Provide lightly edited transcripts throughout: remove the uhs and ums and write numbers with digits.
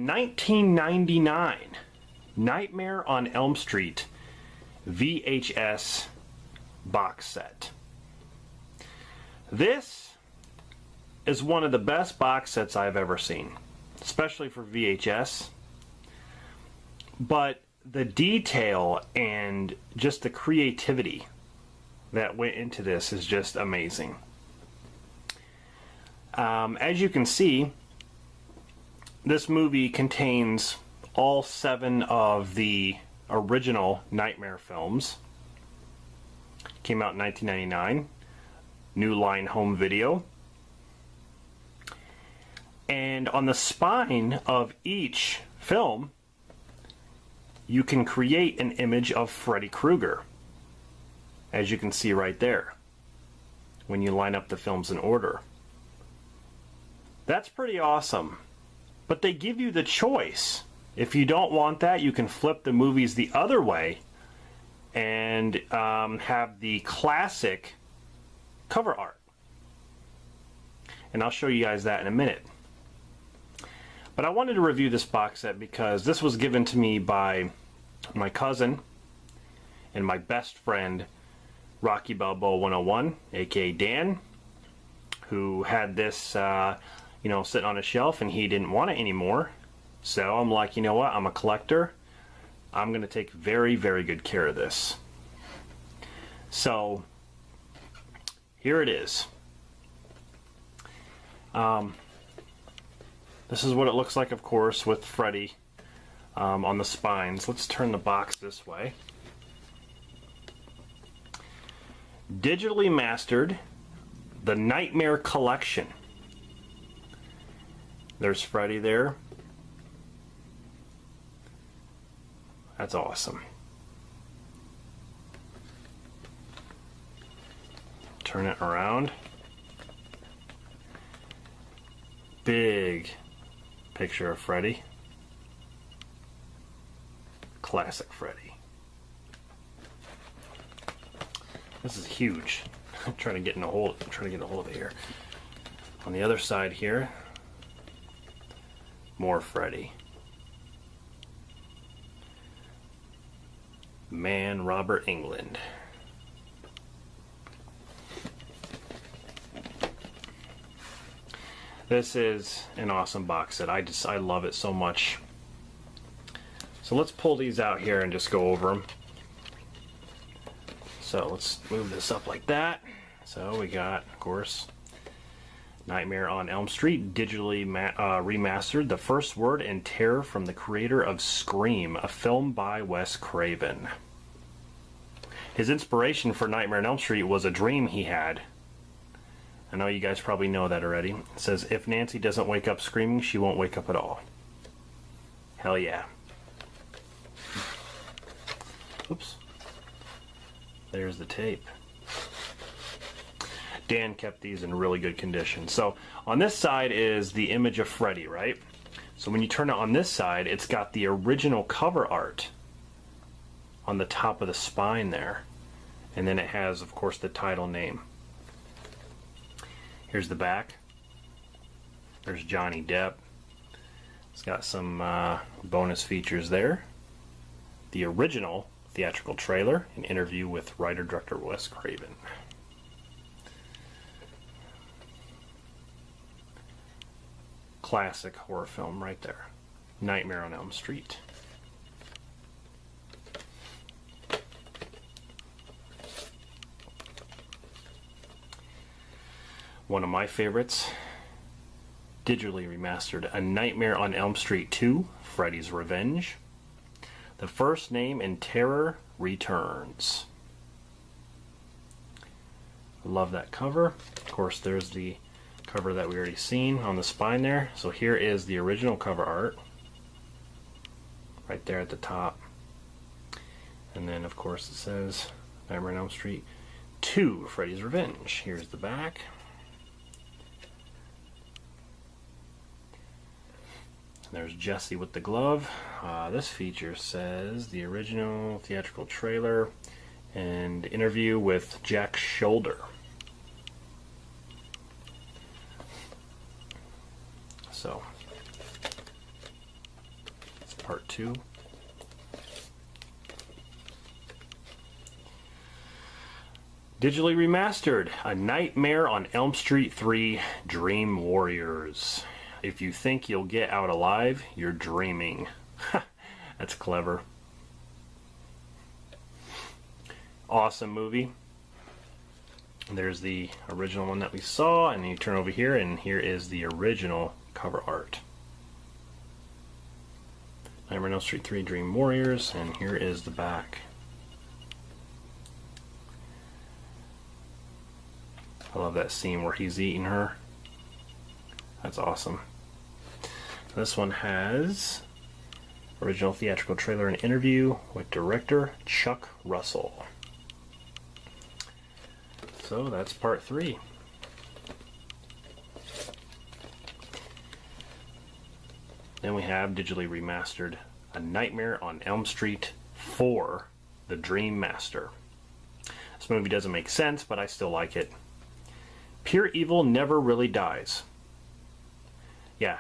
1999 Nightmare on Elm Street VHS box set. This is one of the best box sets I've ever seen, especially for VHS. But the detail and just the creativity that went into this is just amazing. As you can see, this movie contains all 7 of the original Nightmare films. Came out in 1999. New Line Home Video. And on the spine of each film, you can create an image of Freddy Krueger, as you can see right there, when you line up the films in order. That's pretty awesome. But they give you the choice. If you don't want that, you can flip the movies the other way and have the classic cover art. And I'll show you guys that in a minute. But I wanted to review this box set because this was given to me by my cousin and my best friend, Rocky Balboa 101, aka Dan, who had this sitting on a shelf and he didn't want it anymore. So I'm like, you know what, I'm a collector. I'm going to take very, very good care of this. So here it is. This is what it looks like, of course, with Freddy on the spines. Let's turn the box this way. Digitally mastered, the Nightmare Collection. There's Freddy there. That's awesome. Turn it around. Big picture of Freddy. Classic Freddy. This is huge. I'm trying to get a hold of it here. On the other side here, more Freddy. Man, Robert Englund. This is an awesome box set. I love it so much. So let's pull these out here and just go over them. So let's move this up like that. So we got, of course, Nightmare on Elm Street, digitally remastered, the first word in terror from the creator of Scream, a film by Wes Craven. His inspiration for Nightmare on Elm Street was a dream he had. I know you guys probably know that already. It says, if Nancy doesn't wake up screaming, she won't wake up at all. Hell yeah. Oops. There's the tape. Dan kept these in really good condition. So on this side is the image of Freddy, right? So when you turn it on this side, it's got the original cover art on the top of the spine there. And then it has, of course, the title name. Here's the back. There's Johnny Depp. It's got some bonus features there. The original theatrical trailer, an interview with writer-director Wes Craven. Classic horror film right there. Nightmare on Elm Street. One of my favorites, digitally remastered, A Nightmare on Elm Street 2, Freddy's Revenge. The First Name in Terror returns. I love that cover. Of course, there's the cover that we already seen on the spine there. So here is the original cover art right there at the top. And then, of course, it says Nightmare on Elm Street 2, Freddy's Revenge. Here's the back. There's Jesse with the glove. This feature says the original theatrical trailer and interview with Jack Shoulder. So part 2. Digitally remastered, A Nightmare on Elm Street 3 Dream Warriors. If you think you'll get out alive, you're dreaming. That's clever. Awesome movie. There's the original one that we saw, and you turn over here, and here is the original cover art. Nightmare on Elm Street 3 Dream Warriors, and here is the back. I love that scene where he's eating her. That's awesome. This one has original theatrical trailer and interview with director Chuck Russell. So that's part 3. Then we have digitally remastered A Nightmare on Elm Street 4, The Dream Master. This movie doesn't make sense, but I still like it. Pure evil never really dies. Yeah,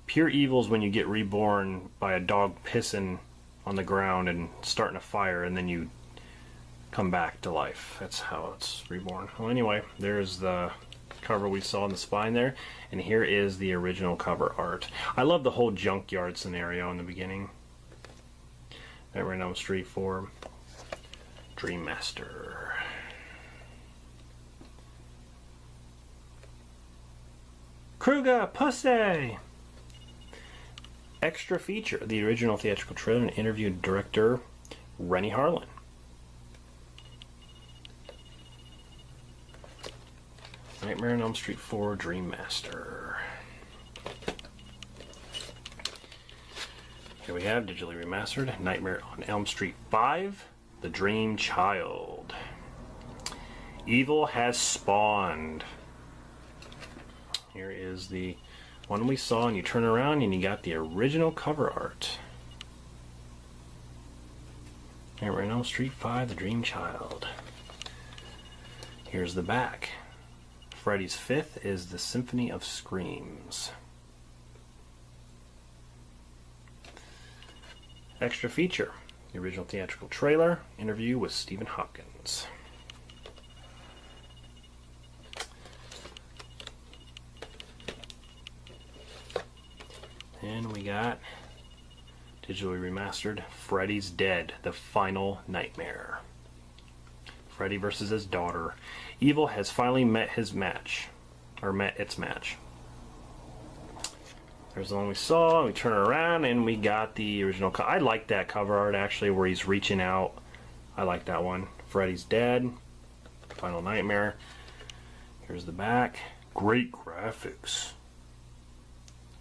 pure evil is when you get reborn by a dog pissing on the ground and starting a fire, and then you come back to life. That's how it's reborn. Well, anyway, there's the cover we saw in the spine there, and here is the original cover art. I love the whole junkyard scenario in the beginning. Nightmare on Elm Street 4 Dream Master. Kruger Pussy! Extra feature, the original theatrical trailer and interviewed director Rennie Harlan. Nightmare on Elm Street 4 Dream Master. Here we have digitally remastered Nightmare on Elm Street 5 The Dream Child. Evil has spawned. Here is the one we saw, and you turn around and you got the original cover art. Nightmare on Elm Street 5 The Dream Child. Here's the back. Freddy's Fifth is the Symphony of Screams. Extra feature, the original theatrical trailer, interview with Stephen Hopkins. And we got digitally remastered Freddy's Dead, The Final Nightmare. Freddy versus his daughter. Evil has finally met his match, or met its match. There's the one we saw. We turn around and we got the original. I like that cover art actually, where he's reaching out. I like that one. Freddy's Dead, Final Nightmare. Here's the back. Great graphics.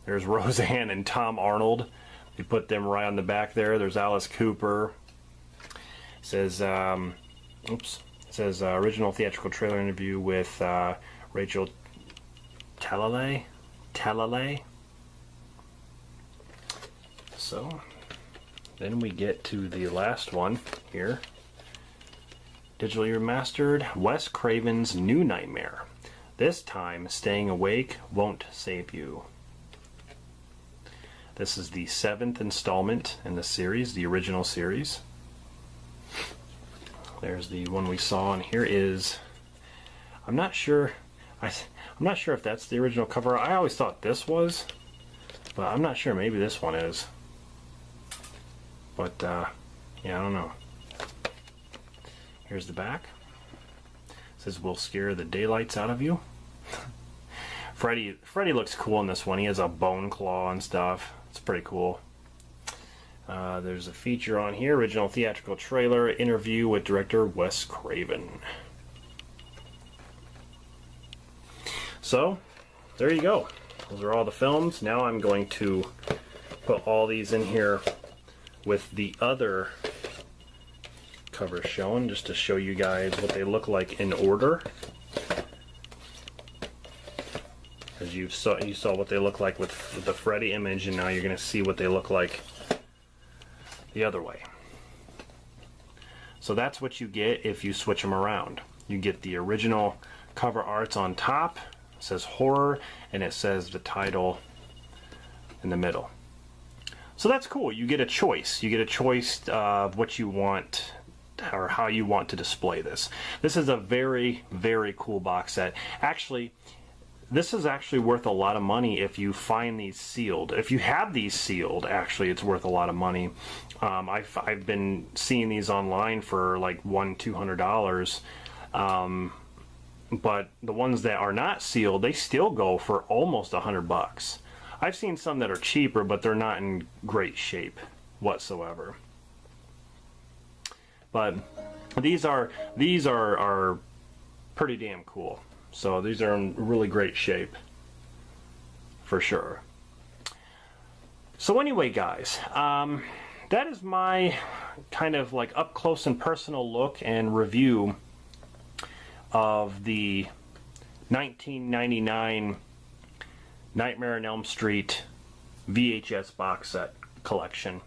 There's Roseanne and Tom Arnold. We put them right on the back there. There's Alice Cooper. It says, original theatrical trailer interview with Rachel Talalay. So, then we get to the last one here. Digitally remastered Wes Craven's New Nightmare. This time, staying awake won't save you. This is the 7th installment in the series, the original series. There's the one we saw, and here is, I'm not sure if that's the original cover. I always thought this was, but I'm not sure. Maybe this one is. But yeah, I don't know. Here's the back. It says we'll scare the daylights out of you. Freddy looks cool in this one. He has a bone claw and stuff. It's pretty cool. There's a feature on here, original theatrical trailer, interview with director Wes Craven. So, there you go. Those are all the films. Now I'm going to put all these in here with the other covers shown, just to show you guys what they look like in order. As you saw what they look like with the Freddy image, and now you're going to see what they look like the other way. So that's what you get if you switch them around. You get the original cover arts on top, it says horror, and it says the title in the middle. So that's cool. You get a choice. You get a choice of what you want or how you want to display this. This is a very, very cool box set. Actually, this is actually worth a lot of money if you find these sealed. If you have these sealed, actually, it's worth a lot of money. I've been seeing these online for like $100-200. But the ones that are not sealed, they still go for almost $100. I've seen some that are cheaper, but they're not in great shape whatsoever. But these are pretty damn cool. So these are in really great shape for sure. So anyway, guys, that is my kind of like up close and personal look and review of the 1999 Nightmare on Elm Street VHS box set collection.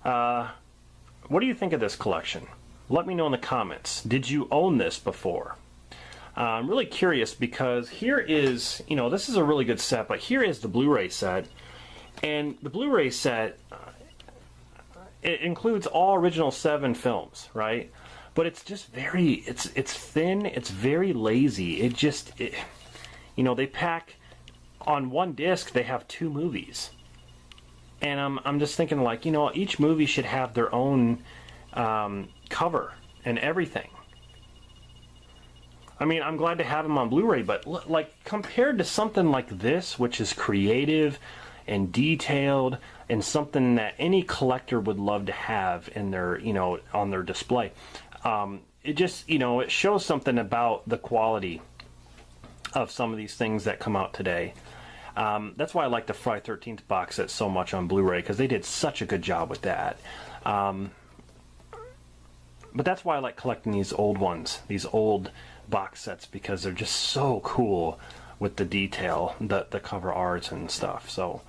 What do you think of this collection? Let me know in the comments. Did you own this before? I'm really curious because here is, you know, this is a really good set, but here is the Blu-ray set. And the Blu-ray set, it includes all original 7 films, right? But it's just very, it's thin, it's very lazy. You know, they pack, on one disc, they have 2 movies. And I'm just thinking, like, you know, each movie should have their own cover and everything. I mean, I'm glad to have them on Blu-ray, but like compared to something like this, which is creative and detailed and something that any collector would love to have in their, you know, on their display, it just, you know, it shows something about the quality of some of these things that come out today. That's why I like the Friday 13th box set so much on Blu-ray, because they did such a good job with that. But that's why I like collecting these old ones, these old box sets, because they're just so cool with the detail, the cover art and stuff. So,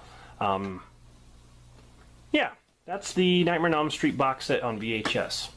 yeah, that's the Nightmare on Elm Street box set on VHS.